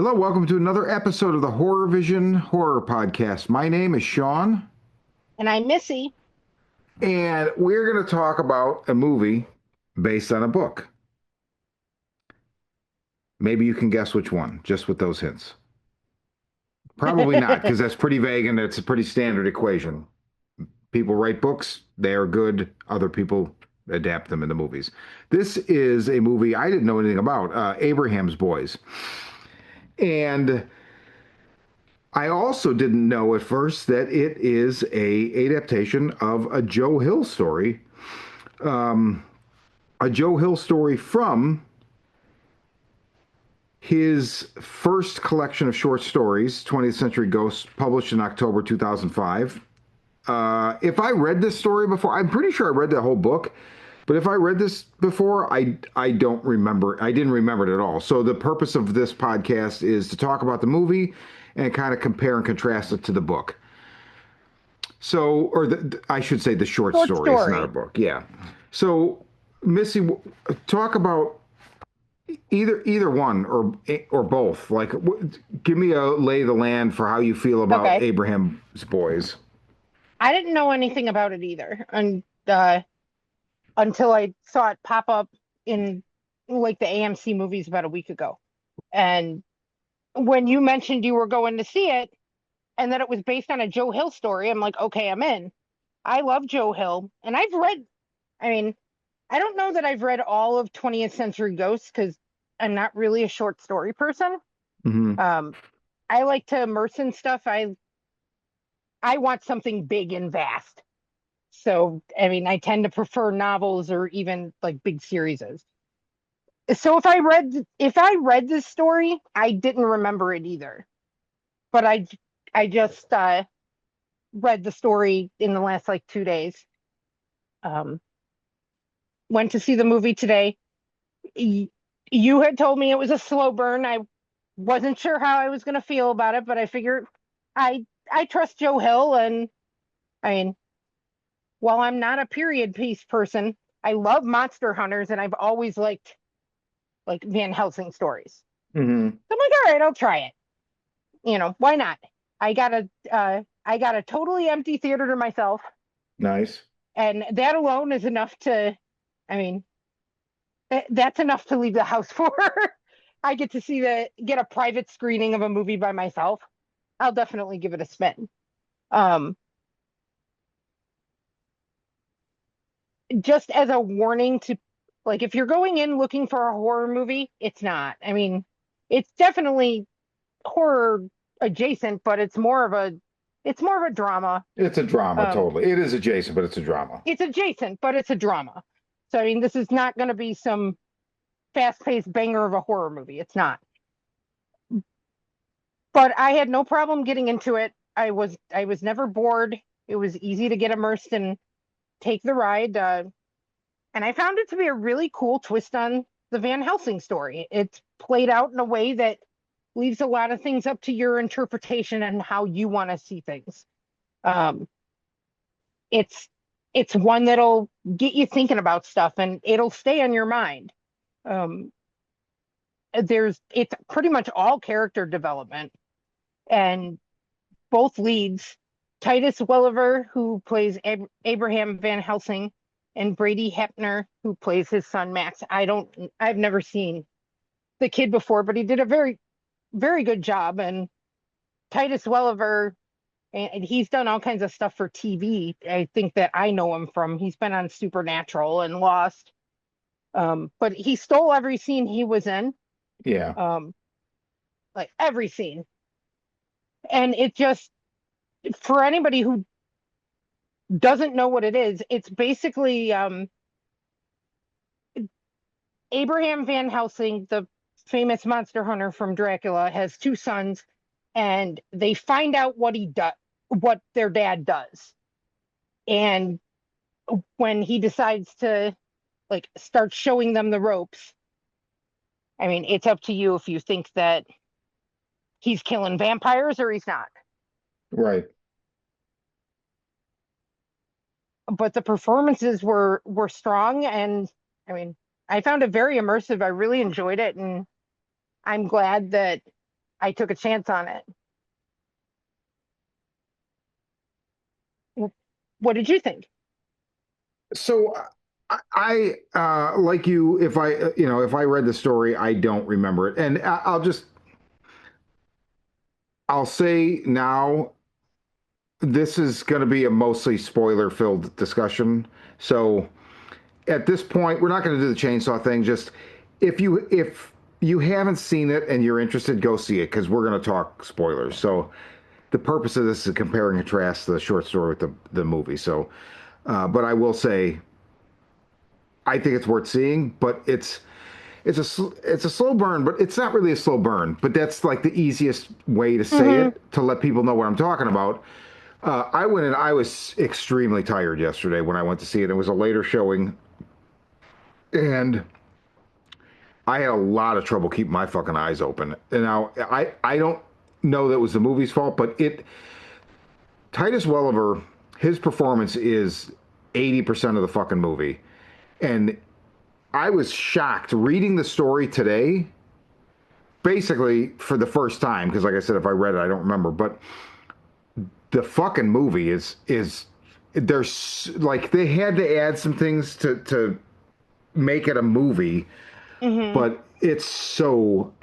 Hello, welcome to another episode of the Horror Vision Horror Podcast. My name is Sean, And I'm Missy. and we're going to talk about a movie based on a book. Maybe you can guess which one, just with those hints. Probably not, because that's pretty vague and it's a pretty standard equation. People write books, they are good, other people adapt them into movies. This is a movie I didn't know anything about, Abraham's Boys. And I also didn't know at first that it is a adaptation of a Joe Hill story, um, a Joe Hill story from his first collection of short stories, 20th Century Ghosts, published in October 2005. If I read this story before, I'm pretty sure I read the whole book, but if I read this before, I don't remember. I didn't remember it at all. So the purpose of this podcast is to talk about the movie and kind of compare and contrast it to the book. So, I should say the short Short story. It's not a story. book. Yeah. So, Missy, talk about either one or both. Like, give me a lay of the land for how you feel about Okay. Abraham's Boys. I didn't know anything about it either until I saw it pop up in like the AMC movies about a week ago. And when you mentioned you were going to see it and that it was based on a Joe Hill story, I'm like, okay, I'm in. I love Joe Hill. And I mean, I don't know that I've read all of 20th Century Ghosts because I'm not really a short story person. Hmm. Um, I like to immerse in stuff. I want something big and vast. So, I mean, I tend to prefer novels or even like big series. So if I read this story, I didn't remember it either. But I just read the story in the last like 2 days. Um, went to see the movie today. Y- You had told me it was a slow burn. I wasn't sure how I was going to feel about it, but I figured I trust Joe Hill, and I mean, while I'm not a period piece person, I love monster hunters, and I've always liked like Van Helsing stories. Hmm. So I'm like, all right, I'll try it. Why not? I got a totally empty theater to myself, Nice. and that alone is enough to. I mean, that's enough to leave the house for. I get to get a private screening of a movie by myself. I'll definitely give it a spin. Um, just as a warning to, like, if you're going in looking for a horror movie, it's not. I mean, it's definitely horror adjacent, but it's more of a drama. It's a drama, Um, totally. It is adjacent, but it's a drama. it's adjacent, but it's a drama. So I mean, this is not going to be some fast-paced banger of a horror movie. It's not. But I had no problem getting into it. I was never bored. It was easy to get immersed and take the ride. And I found it to be a really cool twist on the Van Helsing story. It's played out in a way that leaves a lot of things up to your interpretation and how you want to see things. Um, it's it's one that'll get you thinking about stuff and it'll stay on your mind. Um, it's pretty much all character development, and both leads, Titus Welliver, who plays Abraham Van Helsing, and Brady Hepner, who plays his son Max. I've never seen the kid before, but he did a very, very good job. And Titus Welliver, and he's done all kinds of stuff for TV. I think that I know him from. He's been on Supernatural and Lost. But he stole every scene he was in, Yeah. um, like every scene. And it just, for anybody who doesn't know what it is, it's basically Abraham Van Helsing, the famous monster hunter from Dracula, has two sons, and they find out what their dad does. And when he decides to like start showing them the ropes, I mean, it's up to you if you think that he's killing vampires or he's not. Right. But the performances were strong, and I mean, I found it very immersive. I really enjoyed it, and I'm glad that. I took a chance on it. What did you think? So like you, if I if I read the story, I don't remember it, and I'll say now this is going to be a mostly spoiler filled discussion. So at this point, we're not going to do the chainsaw thing. Just if you haven't seen it and you're interested, go see it because we're going to talk spoilers. So the purpose of this is comparing and contrast the short story with the movie. So, but I will say, I think it's worth seeing. But it's a slow burn, but it's not really a slow burn. But that's like the easiest way to say Mm-hmm. it to let people know what I'm talking about. I went in. I was extremely tired yesterday when I went to see it. It was a later showing, and I had a lot of trouble keeping my fucking eyes open. And now I don't know that was the movie's fault, but it Titus Welliver, his performance is 80% of the fucking movie. And I was shocked reading the story today, basically for the first time, because like I said, if I read it, I don't remember. But the fucking movie is there's like they had to add some things to make it a movie, Mm-hmm. but it's so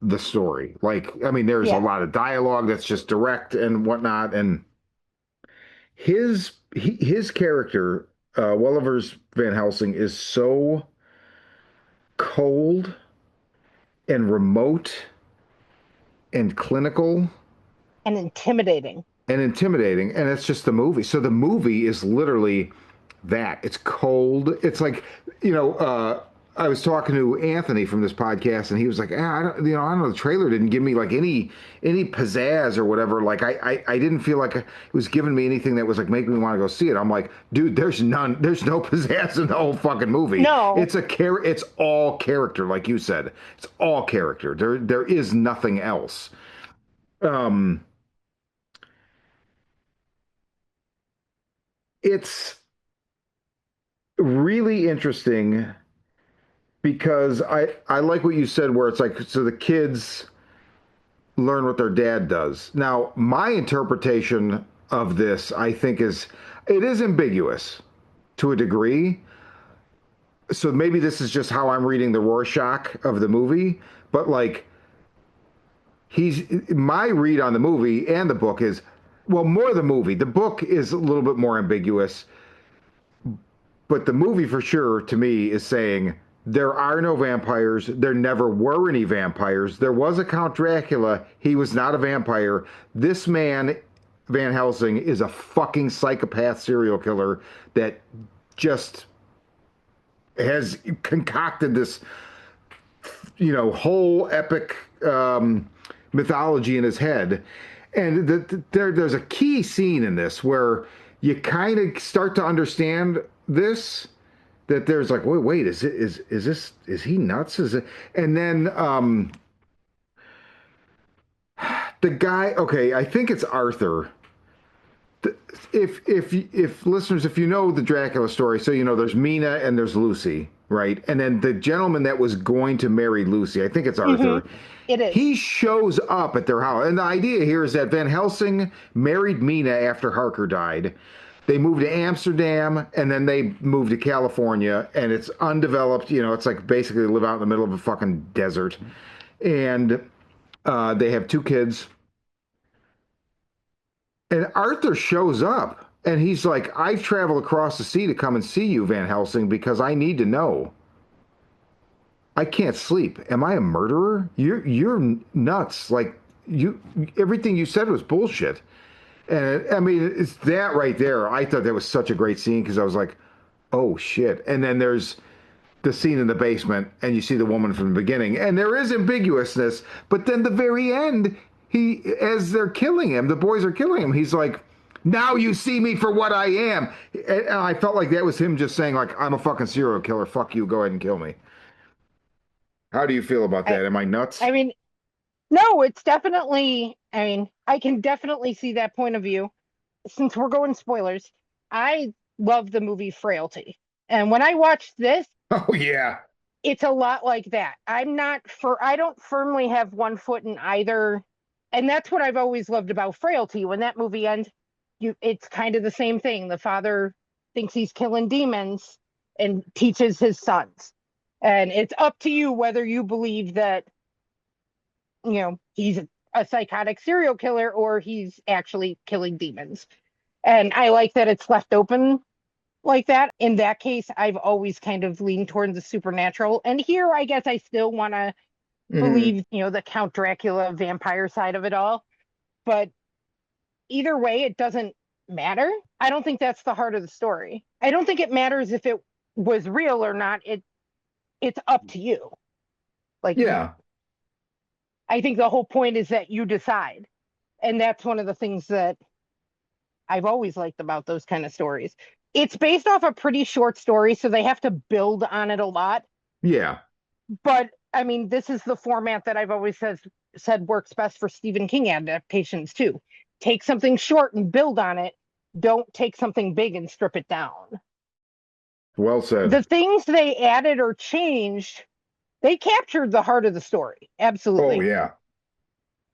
the story. Like, I mean, there's a Yeah. lot of dialogue that's just direct and whatnot, and his character, Welliver's Van Helsing, is so cold and remote and clinical And intimidating. and intimidating, and it's just the movie. So the movie is literally that. It's cold. It's like, you know, I was talking to Anthony from this podcast, and he was like, I don't, I don't know, the trailer didn't give me like any pizzazz or whatever. Like I didn't feel like it was giving me anything that was like making me want to go see it. I'm like, dude, there's no pizzazz in the whole fucking movie. No. It's all character, like you said. It's all character. There is nothing else. Um, it's really interesting because I like what you said where it's like so the kids learn what their dad does. Now, my interpretation of this I think is it is ambiguous to a degree. So maybe this is just how I'm reading the Rorschach of the movie, but like he's my read on the movie and the book is well more the movie. The book is a little bit more ambiguous. But the movie for sure to me is saying there are no vampires. There never were any vampires. There was a Count Dracula. He was not a vampire. This man, Van Helsing, is a fucking psychopath serial killer that just has concocted this, whole epic mythology in his head. And there's a key scene in this where you kind of start to understand this that there's like wait is he nuts is it and then the guy okay I think it's Arthur if listeners if you know the Dracula story so there's Mina and there's Lucy right and then the gentleman that was going to marry Lucy I think it's Mm-hmm. Arthur It is. he shows up at their house and the idea here is that Van Helsing married Mina after Harker died. They moved to Amsterdam and then they moved to California and it's undeveloped. It's like basically live out in the middle of a fucking desert. And they have two kids. And Arthur shows up and he's like, I've traveled across the sea to come and see you, Van Helsing, because I need to know. I can't sleep. Am I a murderer? You're nuts. Like you everything you said was bullshit. And I mean, it's that right there. I thought that was such a great scene because I was like, oh shit. And then there's the scene in the basement and you see the woman from the beginning and there is ambiguousness, but then the very end, as they're killing him, the boys are killing him. He's like, now you see me for what I am. And I felt like that was him just saying like, I'm a fucking serial killer. Fuck you. Go ahead and kill me. How do you feel about I, that? Am I nuts? I mean, no, it's definitely, I can definitely see that point of view. Since we're going spoilers, I love the movie Frailty. And when I watched this, Oh yeah. it's a lot like that. I don't firmly have one foot in either. And that's what I've always loved about Frailty. When that movie ends, it's kind of the same thing. The father thinks he's killing demons and teaches his sons. And it's up to you whether you believe that, he's a psychotic serial killer or he's actually killing demons. And I like that it's left open like that. In that case, I've always kind of leaned towards the supernatural. And here, I guess I still want to Hmm. believe, the Count Dracula vampire side of it all. But either way, it doesn't matter. I don't think that's the heart of the story. I don't think it matters if it was real or not. It's up to you. Like, Yeah. I think the whole point is that you decide. And that's one of the things that I've always liked about those kind of stories. It's based off a pretty short story, so they have to build on it a lot. Yeah. But I mean, this is the format that I've always said works best for Stephen King adaptations too. Take something short and build on it. Don't take something big and strip it down. Well The said. things they added or changed, they captured the heart of the story. Oh, Absolutely. yeah.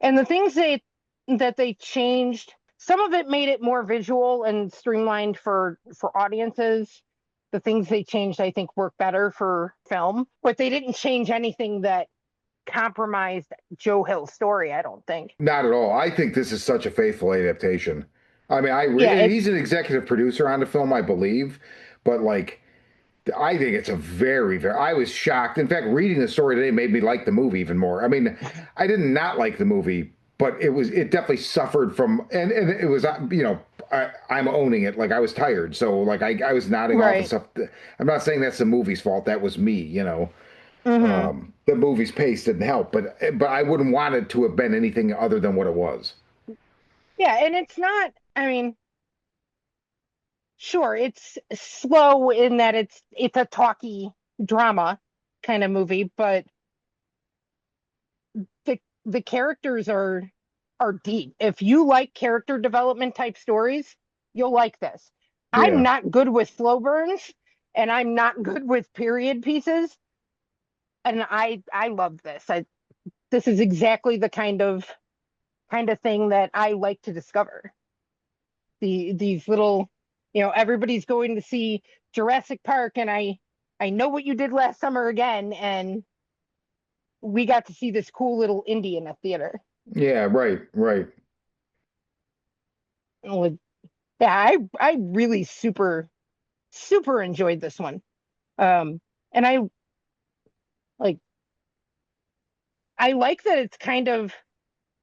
And the things they changed, some of it made it more visual and streamlined for audiences. The things they changed, I think, work better for film, but they didn't change anything that compromised Joe Hill's story, I don't think. Not at all. I think this is such a faithful adaptation. I mean, Yeah, and he's an executive producer on the film, I believe, but like, I think it's a very. I was shocked. In fact, reading the story today made me like the movie even more. I mean, I did not like the movie, but it definitely suffered from, and it was, I'm owning it. Like I was tired, so like I was nodding off and right. stuff. I'm not saying that's the movie's fault. That was me, you know. Hmm. The movie's pace didn't help, but I wouldn't want it to have been anything other than what it was. Yeah, and it's not, I mean, sure, it's slow in that it's a talky drama kind of movie, but the characters are deep. If you like character development type stories, you'll like this. I'm Yeah. not good with slow burns and I'm not good with period pieces, and I love this. This is exactly the kind of thing that I like to discover. These little, everybody's going to see Jurassic Park, and I know what you did last summer again, and we got to see this cool little indie in a theater. Yeah. Right. Right. With Yeah, I really super enjoyed this one. And like I like that it's kind of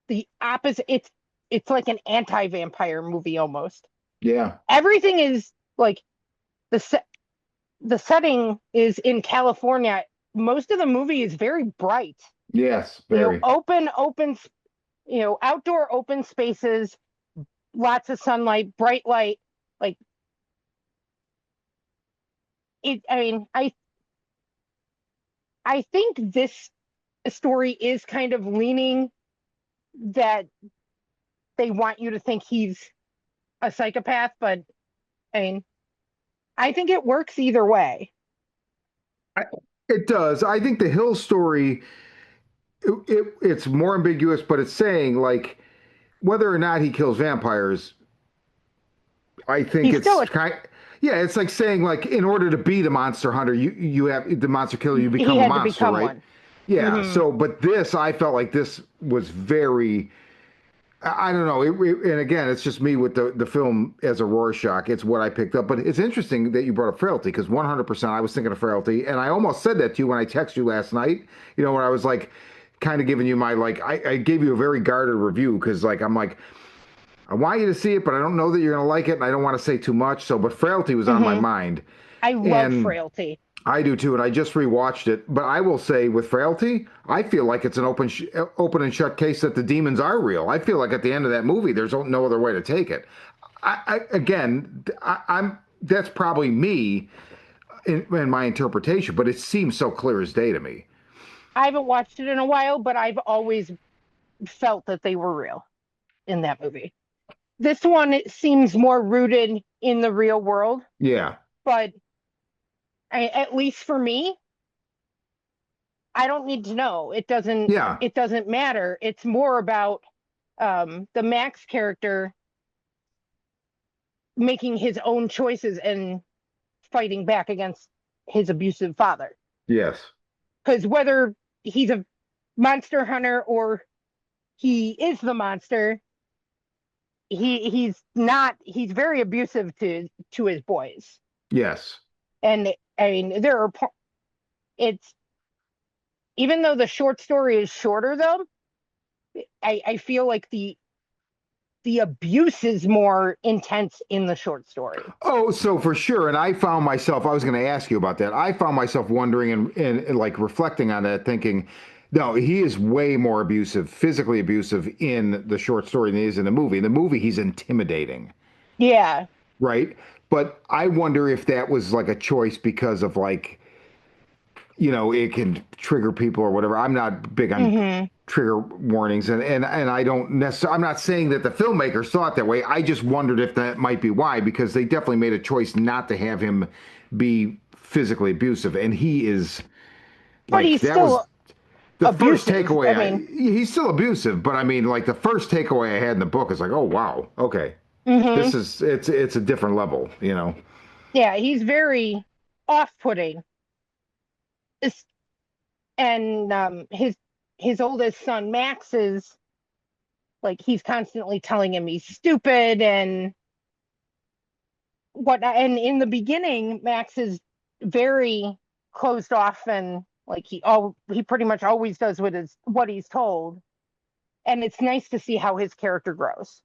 the opposite. It's like an anti-vampire movie almost. Yeah. Everything is like the set the setting is in California. Most of the movie is very bright. Yes. Very. Open, outdoor open spaces, lots of sunlight, bright light. Like I mean, I think this story is kind of leaning that they want you to think he's a psychopath, but I mean, I think it works either way. I, it does. I think the Hill story, it's more ambiguous, but it's saying like whether or not he kills vampires. I think He's still it's a kind. Yeah, it's like saying like in order to be the monster hunter, you have the monster killer, you he become a had to monster, become right? one. Yeah. Hmm. So, but this, I felt like this was very. I don't know. And again, it's just me with the film as a Rorschach. It's what I picked up. But it's interesting that you brought up Frailty because 100% I was thinking of Frailty. And I almost said that to you when I texted you last night, when I was like kind of giving you my, like, I gave you a very guarded review because, like, I'm like, I want you to see it, but I don't know that you're going to like it. And I don't want to say too much. So, but Frailty was on my Hmm. mind. I love And Frailty. I do too, and I just rewatched it. But I will say, with Frailty, I feel like it's an open and shut case that the demons are real. I feel like at the end of that movie, there's no other way to take it. I'm that's probably me in my interpretation, but it seems so clear as day to me. I haven't watched it in a while, but I've always felt that they were real in that movie. This one, it seems more rooted in the real world, Yeah, but at least for me, I don't need to know. Yeah. It doesn't matter. It's more about the Max character making his own choices and fighting back against his abusive father. Yes. Because whether he's a monster hunter or he is the monster, he's very abusive to his boys. Yes. And I mean, it's even though the short story is shorter though, I feel like the abuse is more intense in the short story. Oh, so for sure. And I found myself, I was going to ask you about that. I found myself wondering and like reflecting on that, thinking, no, he is way more abusive, physically abusive in the short story than he is in the movie. In the movie, he's intimidating, Yeah. right? But I wonder if that was like a choice because of like, it can trigger people or whatever. I'm not big on Mm-hmm. trigger warnings and I don't necessarily I'm not saying that the filmmakers thought that way. I just wondered if that might be why because they definitely made a choice not to have him be physically abusive and he is But like he's that was still the first abusive. I takeaway mean, he's still abusive, but I mean like the first takeaway I had in the book is like, "Oh wow. Okay. mm-hmm. This is it's a different level." Yeah, he's very off-putting. And his oldest son Max is like he's constantly telling him he's stupid and whatnot. And in the beginning, Max is very closed off and like he pretty much always does what he's told. And it's nice to see how his character grows.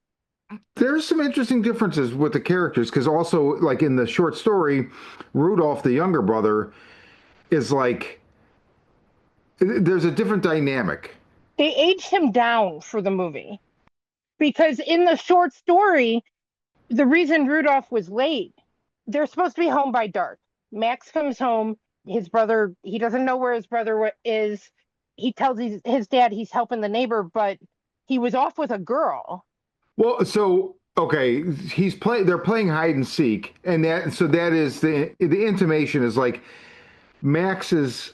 There's some interesting differences with the characters because also like in the short story, Rudolph, the younger brother, is like there's a different dynamic. They aged him down for the movie because in the short story, the reason Rudolph was late, they're supposed to be home by dark. Max comes home. His brother, he doesn't know where his brother is. He tells his dad he's helping the neighbor, but he was off with a girl. Well, so okay, they're playing hide and seek, and that is the intimation is like Max is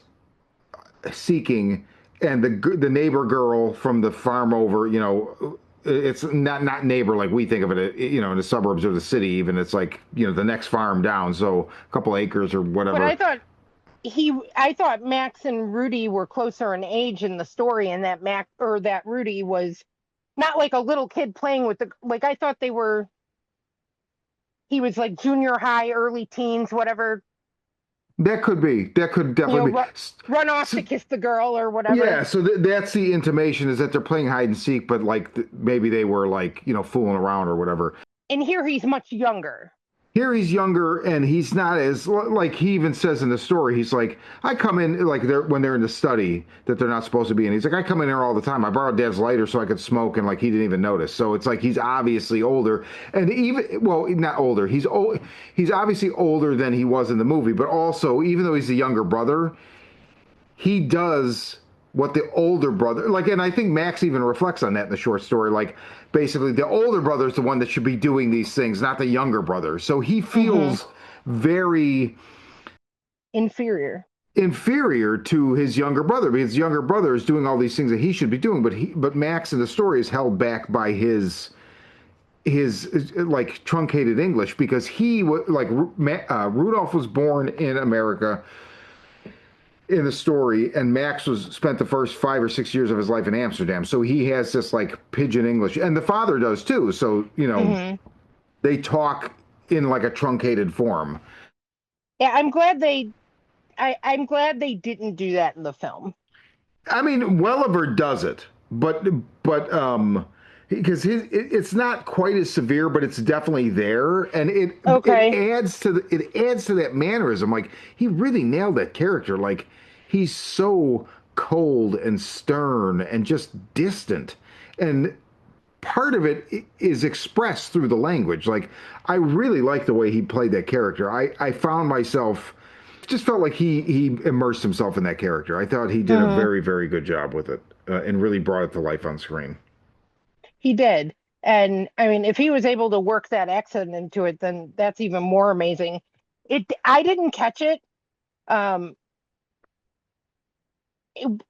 seeking, and the neighbor girl from the farm over, it's not neighbor like we think of it, in the suburbs of the city. Even it's like the next farm down, so a couple acres or But whatever. I thought Max and Rudy were closer in age in the story, and that Max or that Rudy was not like a little kid playing with the like I thought they were. He was like junior high, early teens, whatever. That could definitely be. Run off So, to kiss the girl or whatever. yeah, so that's the intimation is that they're playing hide and seek, but like maybe they were like fooling around or whatever. And here he's much younger. Here he's younger and he's not as like he even says in the story. He's like, I come in like when they're in the study that they're not supposed to be in. He's like, I come in here all the time. I borrowed Dad's lighter so I could smoke, and like he didn't even notice. So it's like he's obviously older, and even well, not older. He's old. He's obviously older than he was in the movie, but also even though he's the younger brother, he does what the older brother like, and I think Max even reflects on that in the short story. Like basically the older brother is the one that should be doing these things, not the younger brother. So he Mm-hmm. feels very Inferior. inferior to his younger brother because his younger brother is doing all these things that he should be doing, but Max in the story is held back by his like truncated English because he was like Rudolph was born in America in the story, and Max was spent the first 5 or 6 years of his life in Amsterdam, so he has this like pidgin English, and the father does too. So Mm-hmm. they talk in like a truncated form. Yeah, I'm glad they didn't do that in the film. I mean, Welliver does it, but because it's not quite as severe, but it's definitely there, and it Okay. adds to it adds to that mannerism. Like he really nailed that character. Like he's so cold and stern and just distant, and part of it is expressed through the language. Like I really like the way he played that character. I found myself just felt like he immersed himself in that character. I thought he did a Mm-hmm. very good job with it and really brought it to life on screen. He did. And I mean, if he was able to work that accent into it, then that's even more amazing. I didn't catch it. Um,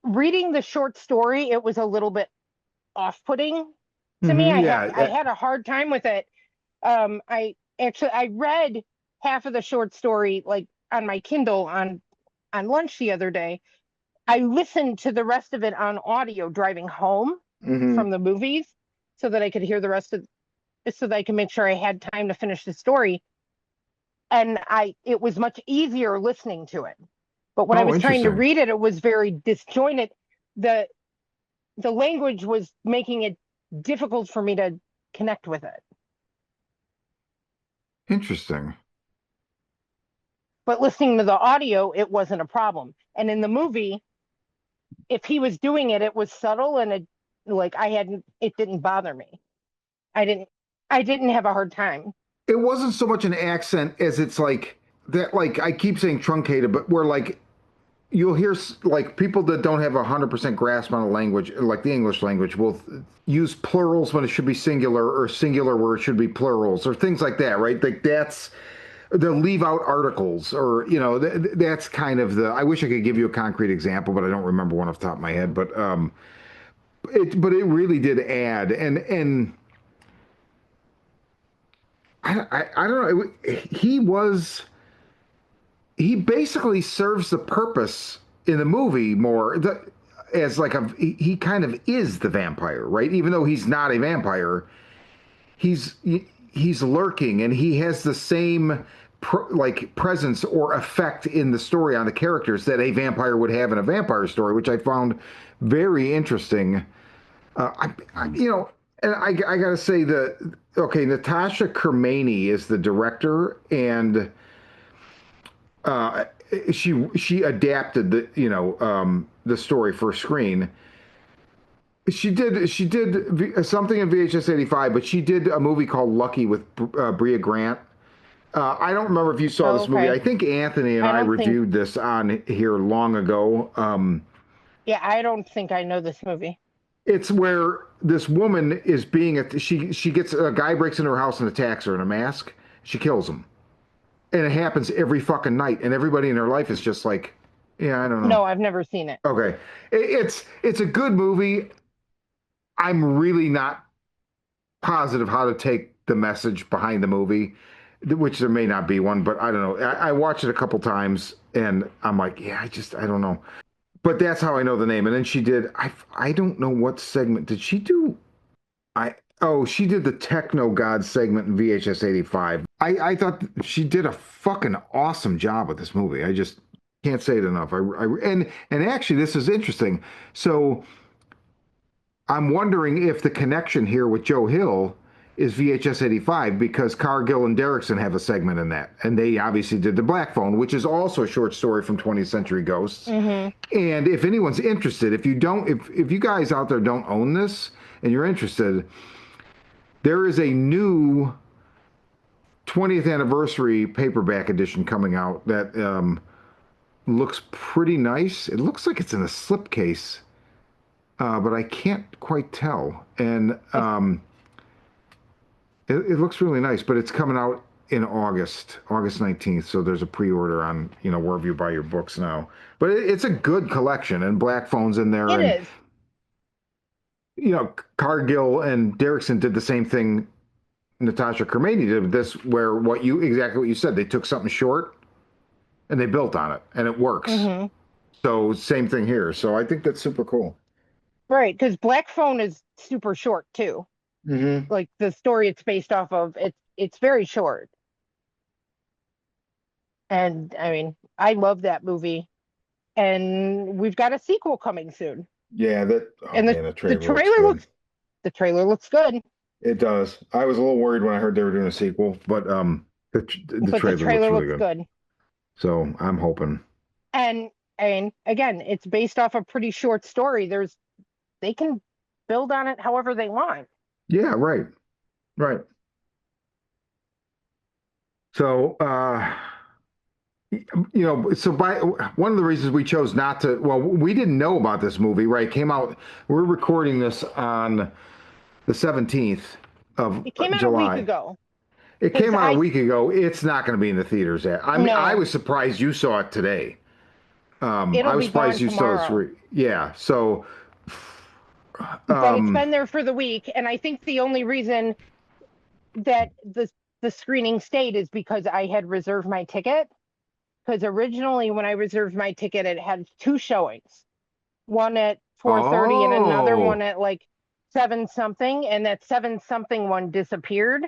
reading the short story, it was a little bit off-putting to me. I Yeah. had a hard time with it. I read half of the short story like on my Kindle on lunch the other day. I listened to the rest of it on audio driving home Hmm. from the movies so that I could hear the rest of so that I could make sure I had time to finish the story. And it was much easier listening to it. But when I Oh, was trying to interesting. read it, it was very disjointed. The the language was making it difficult for me to connect with it. Interesting. But listening to the audio, it wasn't a problem. And in the movie, if he was doing it, it was subtle and it like I hadn't it didn't bother me. I didn't I didn't have a hard time. It wasn't so much an accent as it's like that, like I keep saying truncated, but where like you'll hear like people that don't have 100% grasp on a language, like the English language, will use plurals when it should be singular or singular where it should be plurals or things like that, right? Like that's they'll leave out articles or that's kind of the I wish I could give you a concrete example, but I don't remember one off the top of my head. But it really did add and I don't know. He basically serves the purpose in the movie more as like he kind of is the vampire, right? Even though he's not a vampire, he's he's lurking and he has the same like presence or effect in the story on the characters that a vampire would have in a vampire story, which I found very interesting. And I gotta say that okay, Natasha Kermani is the director, and uh, she adapted the story for screen. She did something in VHS 85, but she did a movie called Lucky with Bria Grant. I don't remember if you saw Oh, this movie. okay. I think Anthony and I I don't think reviewed this on here long ago. yeah, I don't think I know this movie. It's where this woman is being she gets a guy breaks into her house and attacks her in a mask. She kills him, and it happens every fucking night. And everybody in her life is just like, yeah, I don't know. No, I've never seen it. Okay, it's a good movie. I'm really not positive how to take the message behind the movie, which there may not be one, but I don't know. I watched it a couple times and I'm like, yeah, I don't know. But that's how I know the name. And then she did, I don't know what segment did she do? I, oh, she did the Techno God segment in VHS 85. I thought she did a fucking awesome job with this movie. I just can't say it enough. And actually, this is interesting. So, I'm wondering if the connection here with Joe Hill is VHS 85 because Cargill and Derrickson have a segment in that. And they obviously did The Black Phone, which is also a short story from 20th Century Ghosts. Hmm. And if anyone's interested, if you guys out there don't own this and you're interested, there is a new 20th anniversary paperback edition coming out that looks pretty nice. It looks like it's in a slipcase, but I can't quite tell. And it looks really nice, but it's coming out in August 19th. So there's a pre-order on, wherever you buy your books now. But it's a good collection, and Black Phone's in there, It and is. Cargill and Derrickson did the same thing. Natasha Kermani did with this, where exactly what you said. They took something short and they built on it, and it works. Hmm. So same thing here. So I think that's super cool. Right, because Black Phone is super short too. Hmm. Like the story it's based off of, it's very short. And I mean, I love that movie. And we've got a sequel coming soon. Yeah, that. Oh And man, the the trailer looks trailer good. looks the trailer looks good, It does. I was a little worried when I heard they were doing a sequel, but the but the trailer looks trailer really looks good. good. So I'm hoping. And again, it's based off a pretty short story. They can build on it however they want. Yeah, right, right. So so by one of the reasons we chose not to, well, we didn't know about this movie, right? It came out. We're recording this on the 17th of It came out a week July. ago It because came out a I week ago. It's not going to be in the theaters yet. I mean, I no, was surprised you saw it today. I It'll was be surprised gone you still tomorrow, yeah. So, but it's um, been there for the week. And I think the only reason that the screening stayed is because I had reserved my ticket. Because originally, when I reserved my ticket, it had two showings, one at 4:30 and another one oh, at like seven something, and that seven something one disappeared.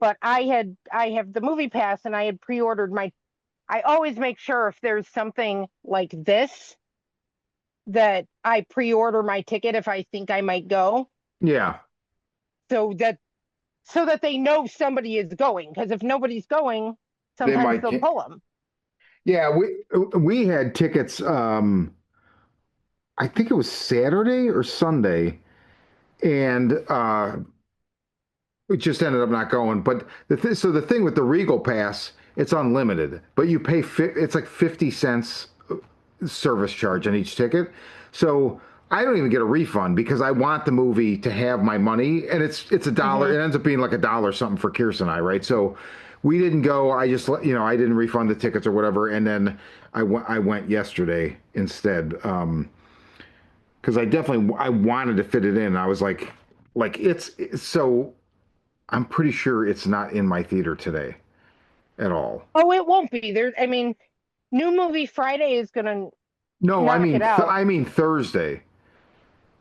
But I have the movie pass, and I had pre-ordered my. I always make sure if there's something like this that I pre-order my ticket if I think I might go, yeah, so that they know somebody is going. Because if nobody's going, they sometimes might. they'll pull them. Yeah, we had tickets. I think it was Saturday or Sunday, and we just ended up not going. But so the thing with the Regal Pass, it's unlimited, but you pay it's like 50 cents service charge on each ticket. So I don't even get a refund because I want the movie to have my money, and it's a dollar. Hmm. It ends up being like a dollar something for Kirsten and I, right? So we didn't go. I just I didn't refund the tickets or whatever, and then I went yesterday instead. Because I definitely I wanted to fit it in. I was like it's so I'm pretty sure it's not in my theater today at all. Oh, it won't be there. I mean, New Movie Friday is gonna No, I knock mean it out. I mean Thursday.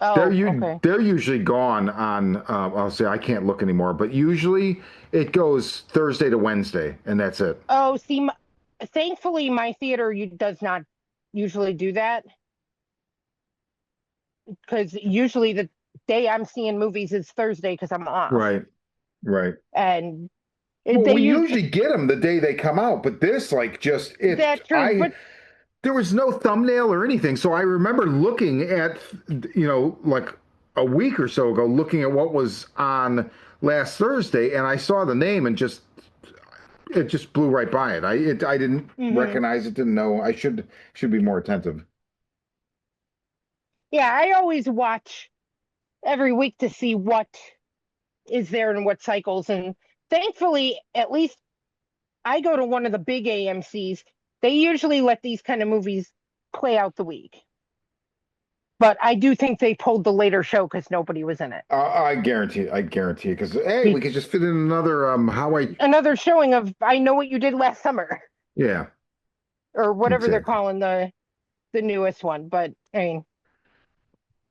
Oh, okay. They're usually gone on. I'll say I can't look anymore, but usually it goes Thursday to Wednesday, and that's it. Oh, see, thankfully, my theater does not usually do that because usually the day I'm seeing movies is Thursday because I'm off, Right, right. and Well, they we use usually get them the day they come out, but this like just it. that true. I But There was no thumbnail or anything. So I remember looking at, like a week or so ago, looking at what was on last Thursday, and I saw the name and just it just blew right by it. I didn't mhm. recognize it, didn't know. I should be more attentive. Yeah, I always watch every week to see what is there and what cycles. And thankfully, at least I go to one of the big AMC's. They usually let these kind of movies play out the week. But I do think they pulled the later show because nobody was in it. I guarantee it, because hey, we could just fit in another how I Another showing of I Know What You Did Last Summer yeah, or whatever they're exactly. calling the newest one. But I mean,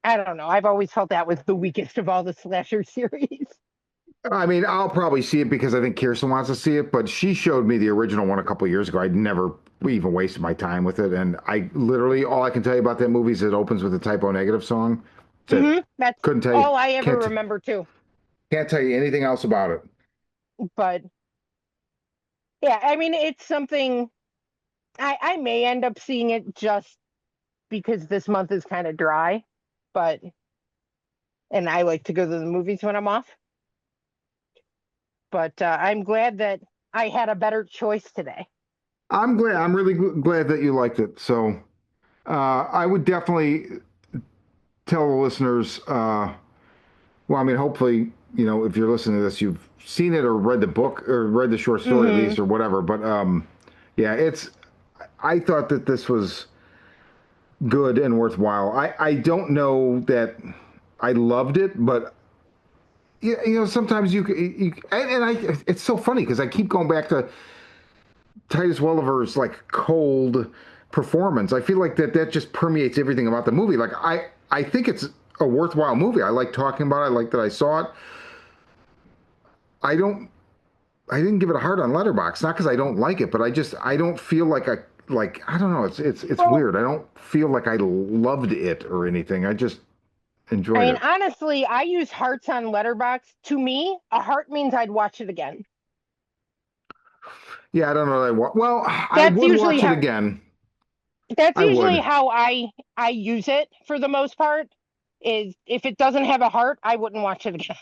I don't know. I've always felt that was the weakest of all the slasher series. I mean, I'll probably see it because I think Kirsten wants to see it, but she showed me the original one a couple of years ago. I'd never even wasted my time with it. And I literally, all I can tell you about that movie is it opens with a Typo Negative song. That's it. That's Couldn't tell you, all I ever can't, remember too. can't tell you anything else about it. But yeah, I mean, it's something I may end up seeing it just because this month is kind of dry, but and I like to go to the movies when I'm off. But I'm glad that I had a better choice today. I'm really glad that you liked it. So I would definitely tell the listeners, well, I mean, hopefully, if you're listening to this, you've seen it or read the book or read the short story at Hmm. least or whatever. But yeah, I thought that this was good and worthwhile. I don't know that I loved it, but sometimes and I it's so funny because I keep going back to Titus Welliver's like cold performance. I feel like that just permeates everything about the movie. Like I think it's a worthwhile movie. I like talking about it. I like that I saw it. I don't I didn't give it a heart on Letterboxd, not because I don't like it, but I don't feel like I don't know. It's Well, weird. I don't feel like I loved it or anything. I just I enjoyed mean, it. honestly, I use hearts on Letterbox. To me, a heart means I'd watch it again. Yeah, I don't know that I well, I That's would usually watch it how again. that's I usually would. how I use it for the most part. Is if it doesn't have a heart, I wouldn't watch it again.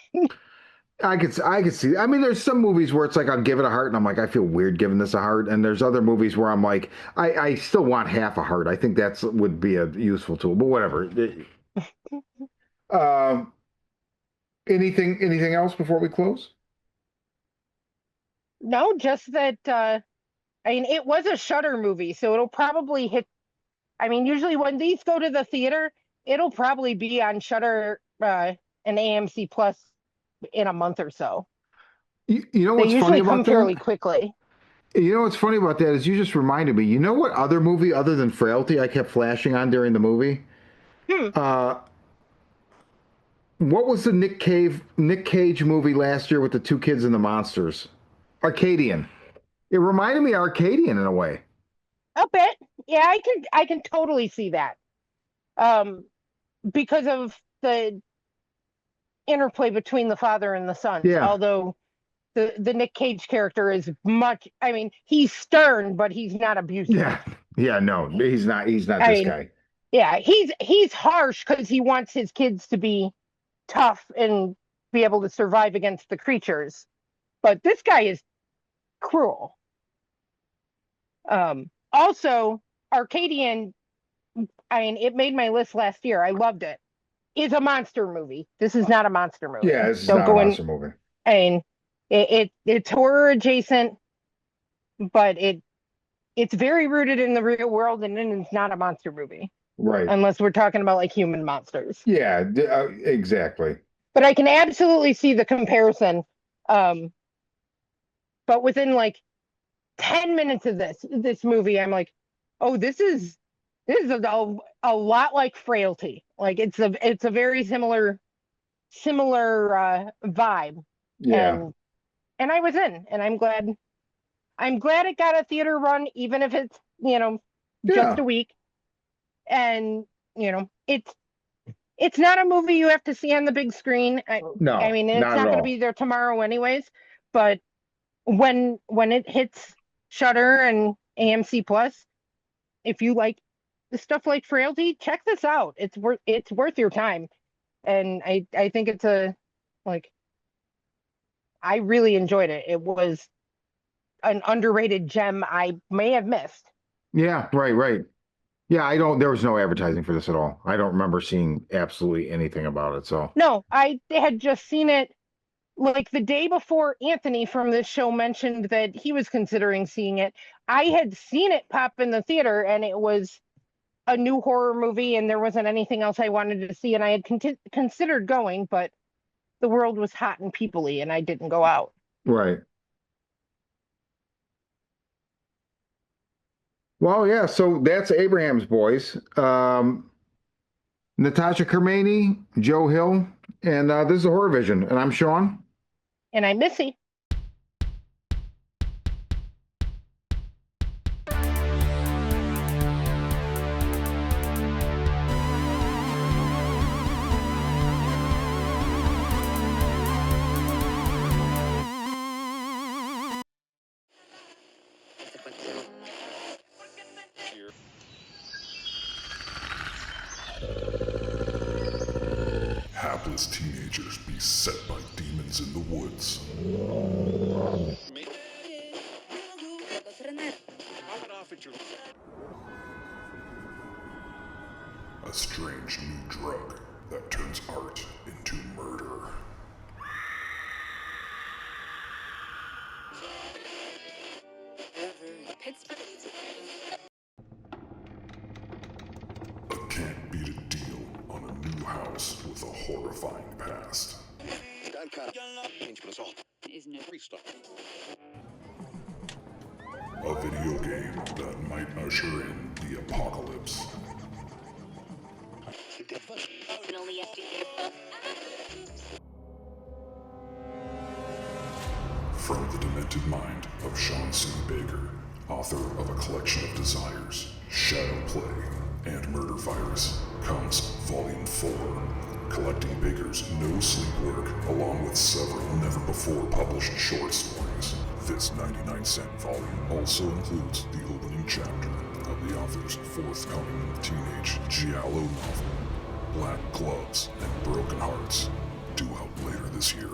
I could see. I mean, there's some movies where it's like I'll give it a heart, and I'm like, I feel weird giving this a heart. And there's other movies where I'm like, I still want half a heart. I think that's would be a useful tool. But whatever. Um, anything else before we close? No, just that I mean it was a Shutter movie, so it'll probably hit I mean, usually when these go to the theater, it'll probably be on Shudder and AMC Plus in a month or so. You know They what's funny usually come about fairly that? quickly. You know what's funny about that is you just reminded me. You know what other movie other than Frailty I kept flashing on during the movie? Hmm. Uh, what was the Nick Cage movie last year with the two kids and the monsters? Arcadian. It reminded me of Arcadian in a way. A bit. Yeah, I can totally see that. Um, because of the interplay between the father and the sons. Yeah, Although the Nick Cage character is much, I mean, he's stern, but he's not abusive. yeah, yeah. No, he's not. He's not I this mean, guy. yeah, he's harsh because he wants his kids to be tough and be able to survive against the creatures. But this guy is cruel. Also, Arcadian, I mean, it made my list last year. I loved it. Is a monster movie. This is not a monster Yeah, movie. this is Don't not a go in. monster movie. I mean, it's horror adjacent, but it's very rooted in the real world, and then it's not a monster movie Right. unless we're talking about like human monsters. Yeah, exactly. But I can absolutely see the comparison. Um, but within like 10 minutes of this movie, I'm like, oh, this is a lot like Frailty. Like it's a very similar vibe, Yeah, and I was in, and I'm glad it got a theater run, even if it's just yeah. a week. And it's not a movie you have to see on the big screen. I No, mean, it's not at not going to all. be there tomorrow anyways. But when it hits Shudder and AMC Plus, if you like the stuff like Frailty, check this out. It's worth your time. And I think it's a like I really enjoyed it. It was an underrated gem I may have missed. Yeah, right, right. Yeah, I don't. There was no advertising for this at all. I don't remember seeing absolutely anything about it. So, No, I had just seen it like the day before Anthony from this show mentioned that he was considering seeing it. I had seen it pop in the theater and it was a new horror movie and there wasn't anything else I wanted to see. And I had considered going, but the world was hot and peoply and I didn't go out. right. Well, yeah. So that's Abraham's Boys. Natasha Kermani, Joe Hill, and this is a Horror Vision, and I'm Sean. And I'm Missy. Hapless teenagers beset by demons in the woods. A strange new drug that turns art into murder. A can't beat a deal on a new house with a horrifying past. A video game that might usher in the apocalypse. From the demented mind of Sean C. Baker, author of A Collection of Desires, Shadow Play, and Murder Virus, comes Volume 4, collecting Baker's no sleep work along with several never-before-published short stories. This 99-cent volume also includes the opening chapter of the author's forthcoming teenage giallo novel, Black Gloves and Broken Hearts, due out later this year.